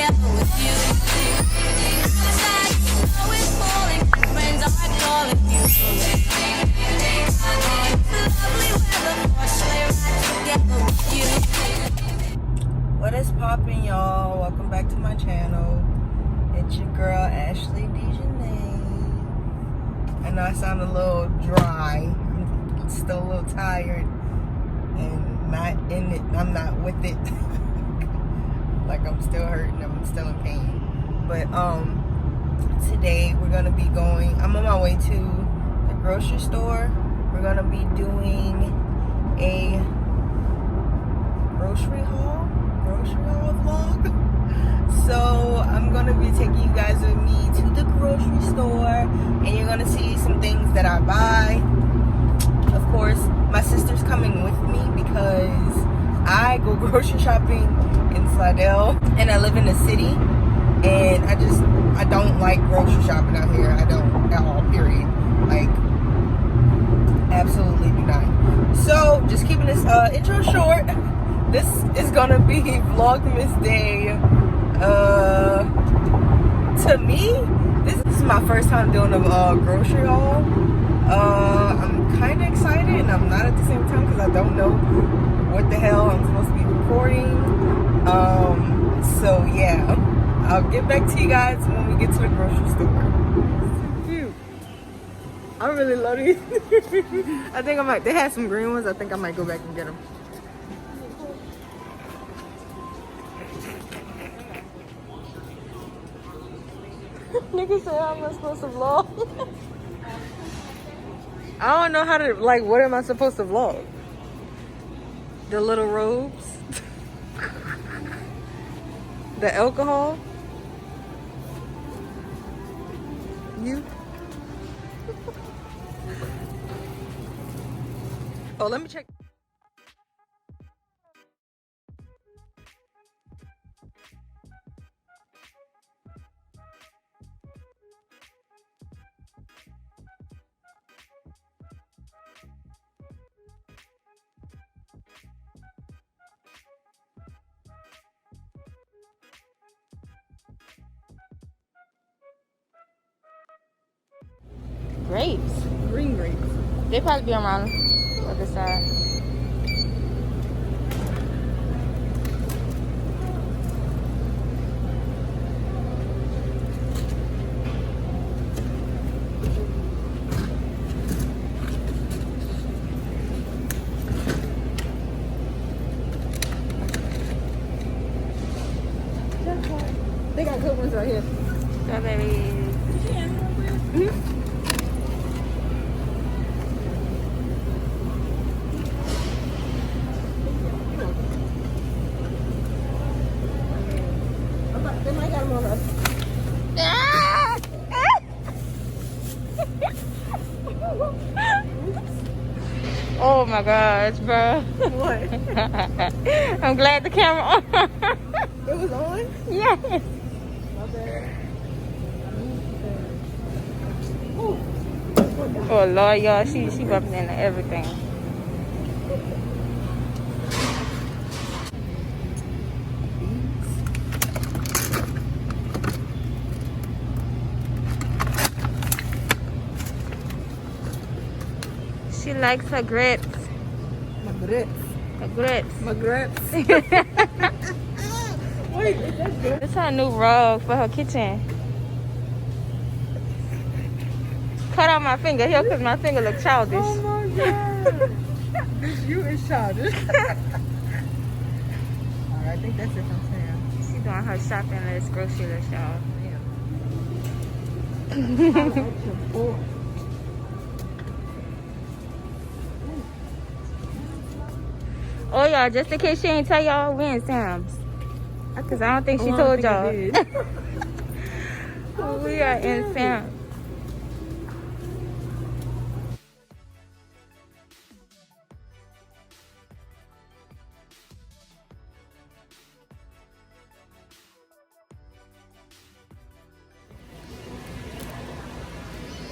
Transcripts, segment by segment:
together with you. Outside, snow is falling, friends are calling you. Lovely weather for a sleigh ride together with you. What is poppin', y'all? Welcome back to my channel. It's your girl Ashley Dejanay. I know I sound a little dry. I'm still a little tired and not in it. I'm not with it. Like I'm still hurting. I'm still in pain. But today we're gonna be going. I'm on my way to the grocery store. We're gonna be doing a grocery haul vlog. So I'm gonna be taking you guys with me to the grocery store, and you're gonna see some things that I buy. Of course, my sister's coming with me because I go grocery shopping in Slidell, and I live in the city, and I don't like grocery shopping out here. I don't at all, period. Like, absolutely do not. So, just keeping this intro short. This is gonna be Vlogmas Day. To me, this is my first time doing a grocery haul. I'm kind of excited and I'm not at the same time because I don't know what the hell I'm supposed to be recording. So yeah, I'll get back to you guys when we get to the grocery store. So cute. I really love these. I think I might. They had some green ones. I think I might go back and get them. Nigga said, how am I supposed to vlog? I don't know how to, like, what am I supposed to vlog? The little robes? The alcohol? You? Oh, let me check. Grapes. Green grapes. They probably be around the other side. They got good ones right here. Strawberries. They might got them on us. Oh my gosh, bro. What? I'm glad the camera on. It was on? Yes. Okay. Oh Lord, y'all, she bumping into everything. She likes her grits. My grits. Her grits. My grits. Wait, is that good? This is her new rug for her kitchen. Cut out my finger here because my finger looks childish. Oh my god. This you is childish. Alright, I think that's it from Sam. She's doing her shopping list, grocery list, y'all. Oh, y'all, just in case she ain't tell y'all, we in Sam's. Because I don't think she told y'all. We are in Sam's.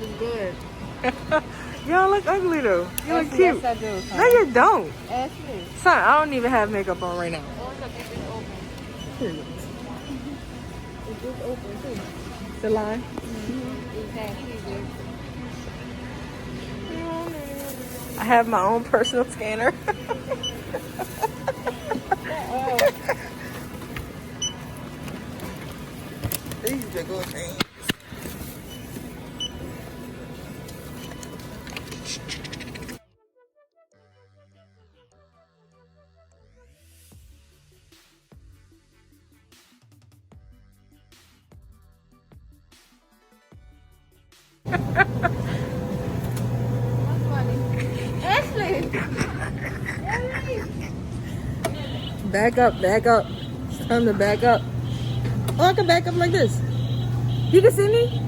It's good. Y'all look ugly though. You look cute. Yes, I do. No, you don't. Ashley. Son, I don't even have makeup on right now. Oh, look, it's open. Period. It's open too. The line. Exactly. I have my own personal scanner. These big old things. Ashley. Back up, back up. It's time to back up. Oh, I can back up like this. You can see me?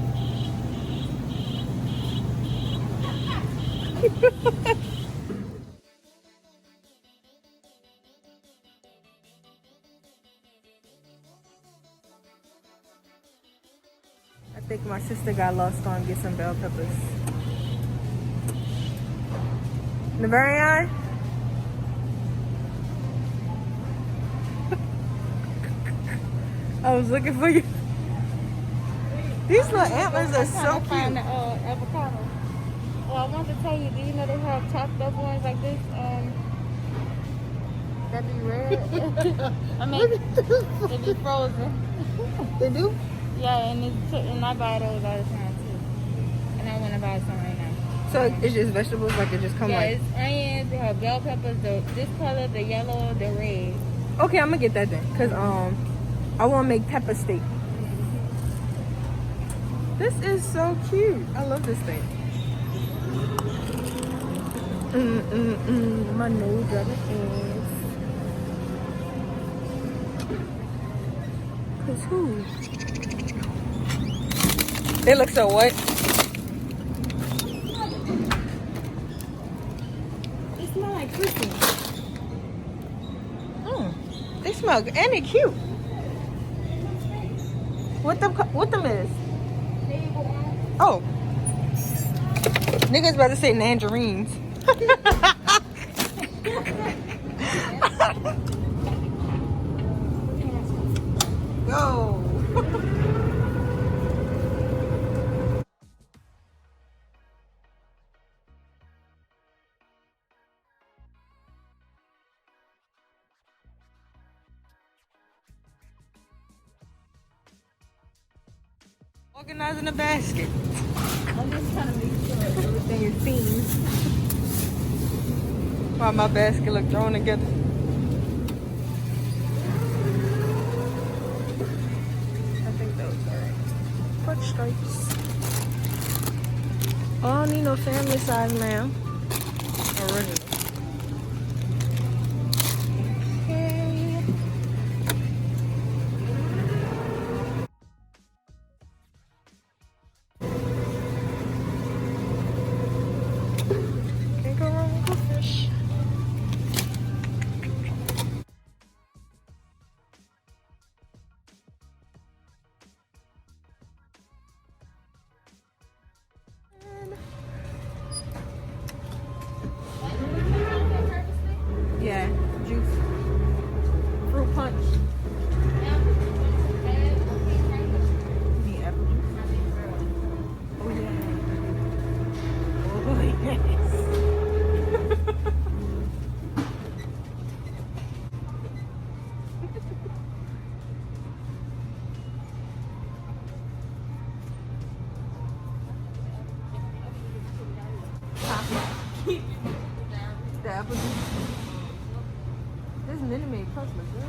I think my sister got lost on get some bell peppers. Navarian? I was looking for you. These little antlers are so cute. Find the avocado. Well, I wanted to tell you, do you know they have chopped up ones like this? That be red. I mean, they be frozen. They do? Yeah, and I buy those all the time too. And I want to buy some right now. So it's just vegetables, like it just come Yeah, like. it's onions. They have bell peppers. This color, the yellow, the red. Okay, I'm gonna get that then, cause I want to make pepper steak. This is so cute. I love this thing. My nose got an ass. Cause who? They look so what? They smell like Christmas. They smell good and they cute. What them is? Oh. Niggas about to say tangerines. Go. Organizing the basket. I'm just trying to make sure everything is seen. While my basket look thrown together. I think those are foot stripes. Oh, I don't need no family size, ma'am. Original. Okay. Can't go wrong with fish. Yeah, juice. Fruit punch. Need apple juice. Oh yeah. Oh yes. The apple juice. This Minute Maid Plus looks good.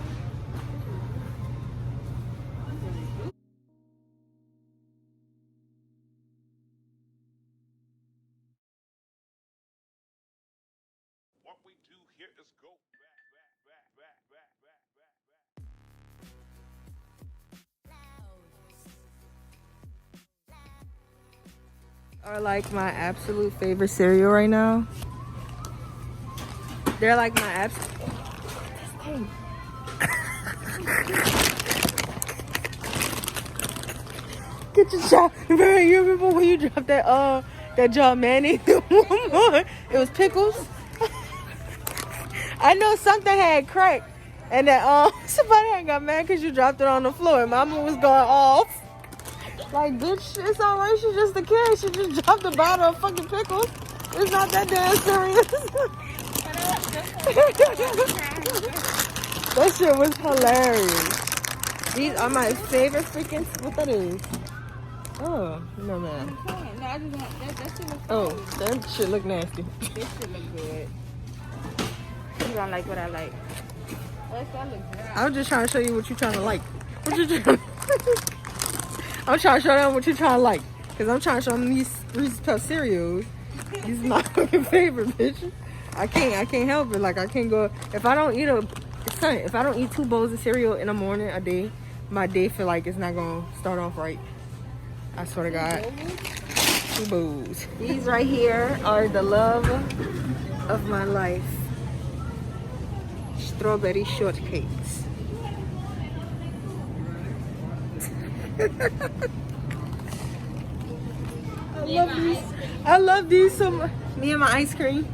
What we do here is go back. Are like my absolute favorite cereal right now. They're like my absolute. Get your shot. Remember, you remember when you dropped that jar of mayonnaise? It was pickles. I know something had cracked. And then somebody had got mad because you dropped it on the floor. Mama was going off. Like, bitch, it's alright. She's just a kid. She just dropped a bottle of fucking pickles. It's not that damn serious. That shit was hilarious. These are my favorite freaking. What that is? Oh, no, man. No, I just want that shit looks Oh, that shit look nasty. This shit look good. You don't like what I like. That look good. I was just trying to show you what you're trying to like. What you trying? I'm trying to show them what you're trying to like. Because I'm trying to show them these Reese's Puff cereals. These are my fucking favorite, bitch. I can't help it. Like, I can't go. If I don't eat 2 bowls of cereal in the morning a day, my day feel like it's not going to start off right. I swear to God. 2 bowls. These right here are the love of my life. Strawberry shortcakes. I love these so much. Me and my ice cream.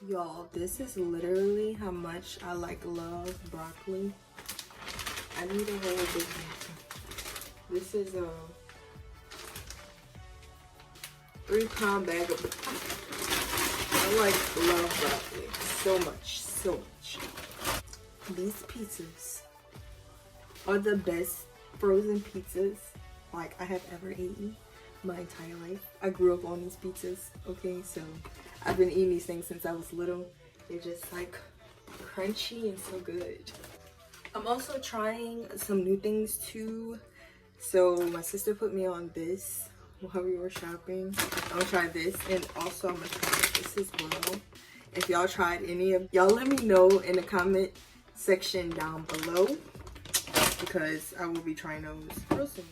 Y'all, this is literally how much I love broccoli. I need a whole big one. This is a 3-pound bag of broccoli. I love broccoli so much. These pizzas are the best frozen pizzas like I have ever eaten my entire life. I grew up on these pizzas, okay? So I've been eating these things since I was little. They're just like crunchy and so good. I'm also trying some new things too. So my sister put me on this while we were shopping. I'm gonna try this, and also I'm gonna try this as well. If y'all tried any of, y'all let me know in the comment section down below, because I will be trying those real soon.